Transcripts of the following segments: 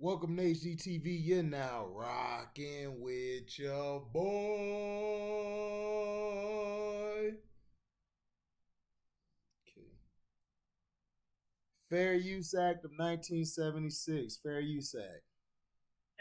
Welcome to HDTV. You're now rocking with your boy. Okay. Fair Use Act of 1976. Fair Use Act.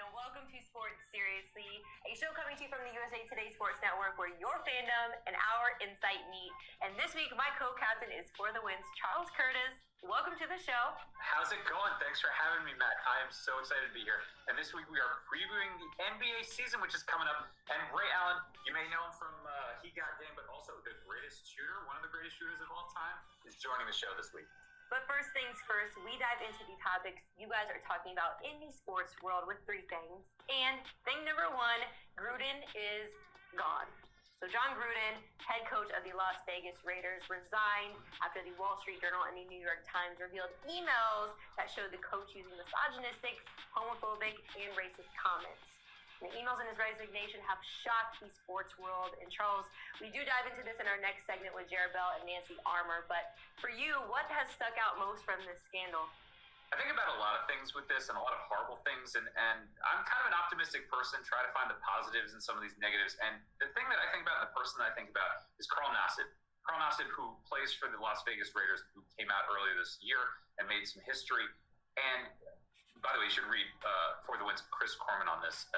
And welcome to Sports Seriously, a show coming to you from the USA Today Sports Network where your fandom and our insight meet. And this week, my co-captain is for the wins, Charles Curtis. Welcome to the show. How's it going? Thanks for having me, Matt. I am so excited to be here. And this week we are previewing the NBA season, which is coming up. And Ray Allen, you may know him from He Got Game, but also the greatest shooter, one of the greatest shooters of all time, is joining the show this week. But first things first, we dive into the topics you guys are talking about in the sports world with three things. And thing number one, Gruden is gone. So John Gruden, head coach of the Las Vegas Raiders, resigned after the Wall Street Journal and the New York Times revealed emails that showed the coach using misogynistic, homophobic, and racist comments. The emails in his resignation have shocked the sports world. And Charles, we do dive into this in our next segment with Jared Bell and Nancy Armour. But for you, what has stuck out most from this scandal? I think about a lot of things with this and a lot of horrible things. And I'm kind of an optimistic person, try to find the positives in some of these negatives. And the thing that I think about, and the person that I think about, is Carl Nassib. Carl Nassib, who plays for the Las Vegas Raiders, who came out earlier this year and made some history. And by the way, you should read For the Wins, Chris Corman on this,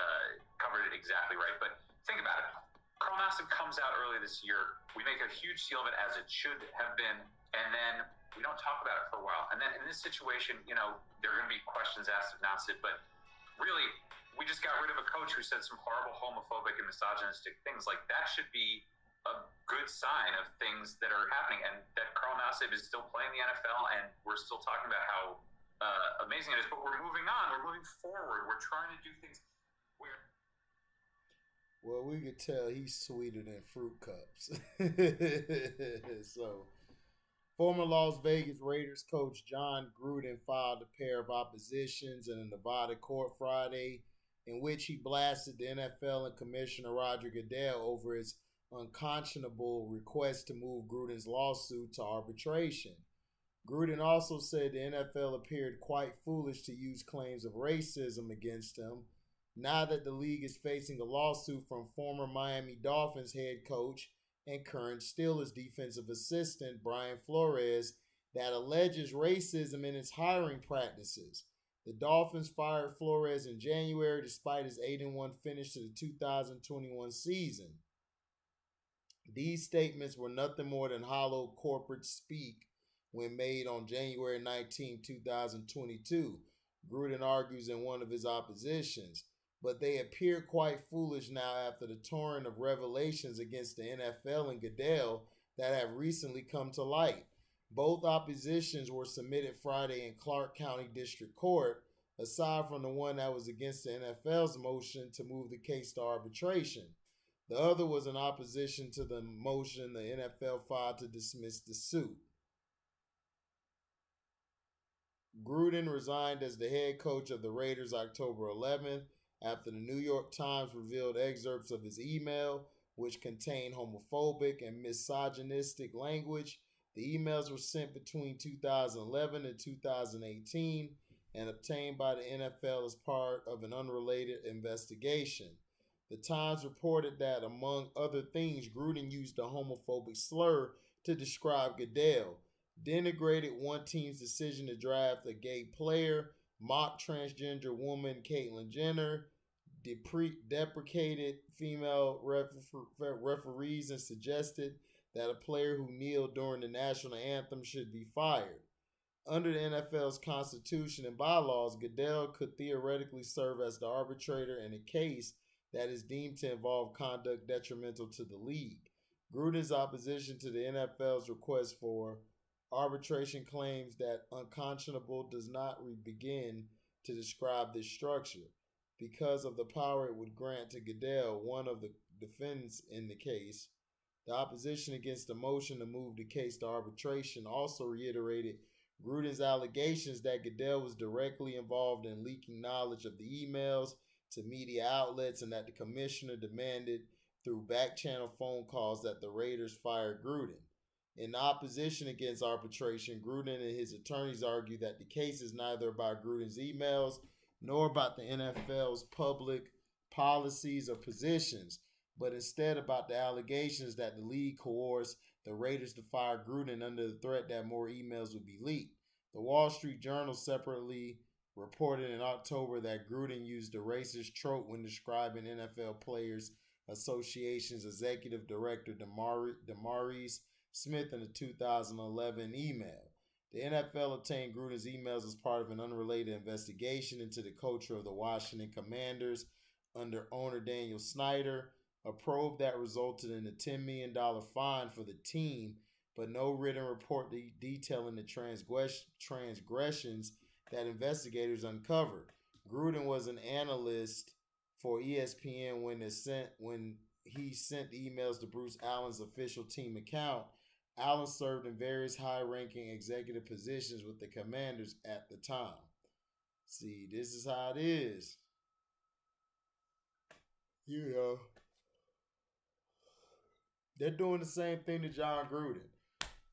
covered it exactly right. But think about it. Carl Nassib comes out early this year. We make a huge deal of it, as it should have been. And then we don't talk about it for a while. And then in this situation, there are going to be questions asked of Nassib. But really, we just got rid of a coach who said some horrible homophobic and misogynistic things. Like, that should be a good sign of things that are happening. And that Carl Nassib is still playing the NFL, and we're still talking about how amazing it is, but we're moving on. We're moving forward. We're trying to do things. Well, we could tell he's sweeter than fruit cups. So, former Las Vegas Raiders coach John Gruden filed a pair of oppositions in a Nevada court Friday in which he blasted the NFL and Commissioner Roger Goodell over his unconscionable request to move Gruden's lawsuit to arbitration. Gruden also said the NFL appeared quite foolish to use claims of racism against him, now that the league is facing a lawsuit from former Miami Dolphins head coach and current Steelers defensive assistant Brian Flores that alleges racism in its hiring practices. The Dolphins fired Flores in January despite his 8-1 finish to the 2021 season. These statements were nothing more than hollow corporate speak when made on January 19, 2022, Gruden argues in one of his oppositions. But they appear quite foolish now after the torrent of revelations against the NFL and Goodell that have recently come to light. Both oppositions were submitted Friday in Clark County District Court, aside from the one that was against the NFL's motion to move the case to arbitration. The other was in opposition to the motion the NFL filed to dismiss the suit. Gruden resigned as the head coach of the Raiders October 11th after the New York Times revealed excerpts of his email, which contained homophobic and misogynistic language. The emails were sent between 2011 and 2018 and obtained by the NFL as part of an unrelated investigation. The Times reported that, among other things, Gruden used a homophobic slur to describe Goodell, denigrated one team's decision to draft a gay player, mocked transgender woman Caitlyn Jenner, deprecated female referees, and suggested that a player who kneeled during the national anthem should be fired. Under the NFL's constitution and bylaws, Goodell could theoretically serve as the arbitrator in a case that is deemed to involve conduct detrimental to the league. Gruden's opposition to the NFL's request for arbitration claims that unconscionable does not begin to describe this structure because of the power it would grant to Goodell, one of the defendants in the case. The opposition against the motion to move the case to arbitration also reiterated Gruden's allegations that Goodell was directly involved in leaking knowledge of the emails to media outlets and that the commissioner demanded through back-channel phone calls that the Raiders fire Gruden. In opposition against arbitration, Gruden and his attorneys argue that the case is neither about Gruden's emails nor about the NFL's public policies or positions, but instead about the allegations that the league coerced the Raiders to fire Gruden under the threat that more emails would be leaked. The Wall Street Journal separately reported in October that Gruden used a racist trope when describing NFL Players Association's executive director DeMaurice Smith in a 2011 email. The NFL obtained Gruden's emails as part of an unrelated investigation into the culture of the Washington Commanders under owner Daniel Snyder, a probe that resulted in a $10 million fine for the team, but no written report detailing the transgressions that investigators uncovered. Gruden was an analyst for ESPN when he sent emails to Bruce Allen's official team account. Allen served in various high-ranking executive positions with the Commanders at the time. See, this is how it is. You know, they're doing the same thing to John Gruden.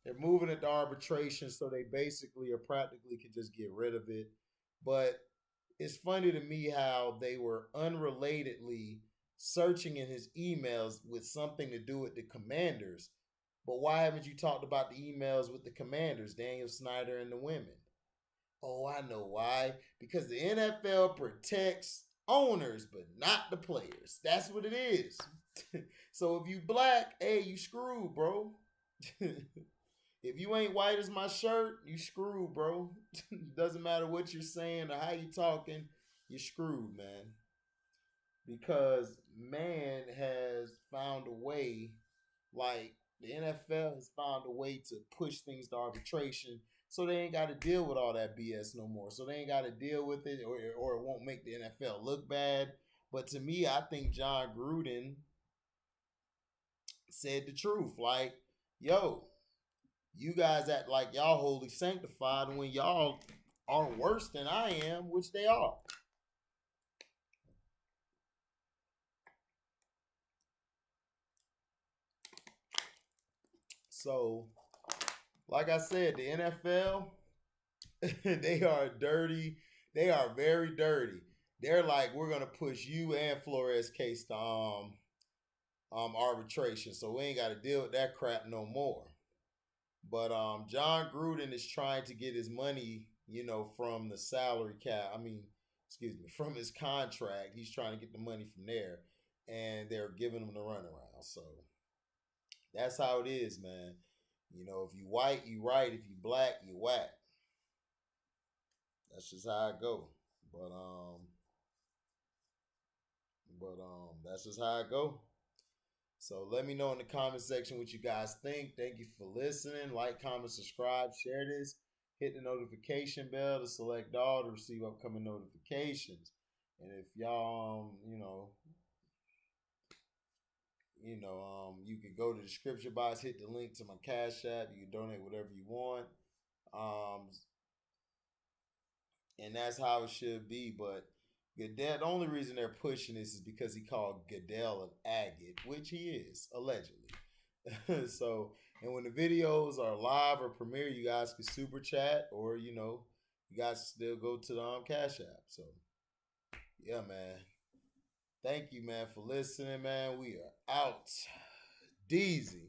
They're moving it to arbitration, so they basically or practically can just get rid of it. But it's funny to me how they were unrelatedly searching in his emails with something to do with the Commanders. But why haven't you talked about the emails with the Commanders, Daniel Snyder and the women? Oh, I know why. Because the NFL protects owners, but not the players. That's what it is. So if you black, hey, you screwed, bro. If you ain't white as my shirt, you screwed, bro. Doesn't matter what you're saying or how you talking, you're screwed, man. Because man has found a way, like the NFL has found a way to push things to arbitration so they ain't got to deal with all that BS no more. So they ain't got to deal with it or it won't make the NFL look bad. But to me, I think John Gruden said the truth. Like, yo, you guys act like y'all holy sanctified when y'all are worse than I am, which they are. So, like I said, the NFL, they are dirty. They are very dirty. They're like, we're gonna push you and Flores case to arbitration, so we ain't got to deal with that crap no more. But John Gruden is trying to get his money, from the salary cap. From his contract. He's trying to get the money from there, and they're giving him the runaround. So that's how it is, man. If you white, you right. If you black, you whack. That's just how it go. But that's just how it go. So let me know in the comment section what you guys think. Thank you for listening. Like, comment, subscribe, share this. Hit the notification bell to select all to receive upcoming notifications. And if y'all, you can go to the description box, hit the link to my Cash App. You can donate whatever you want. And that's how it should be. But Goodell, the only reason they're pushing this is because he called Goodell an agate, which he is, allegedly. So, and when the videos are live or premiere, you guys can super chat or, you guys still go to the Cash App. So, yeah, man. Thank you, man, for listening, man. We are out. Deezy.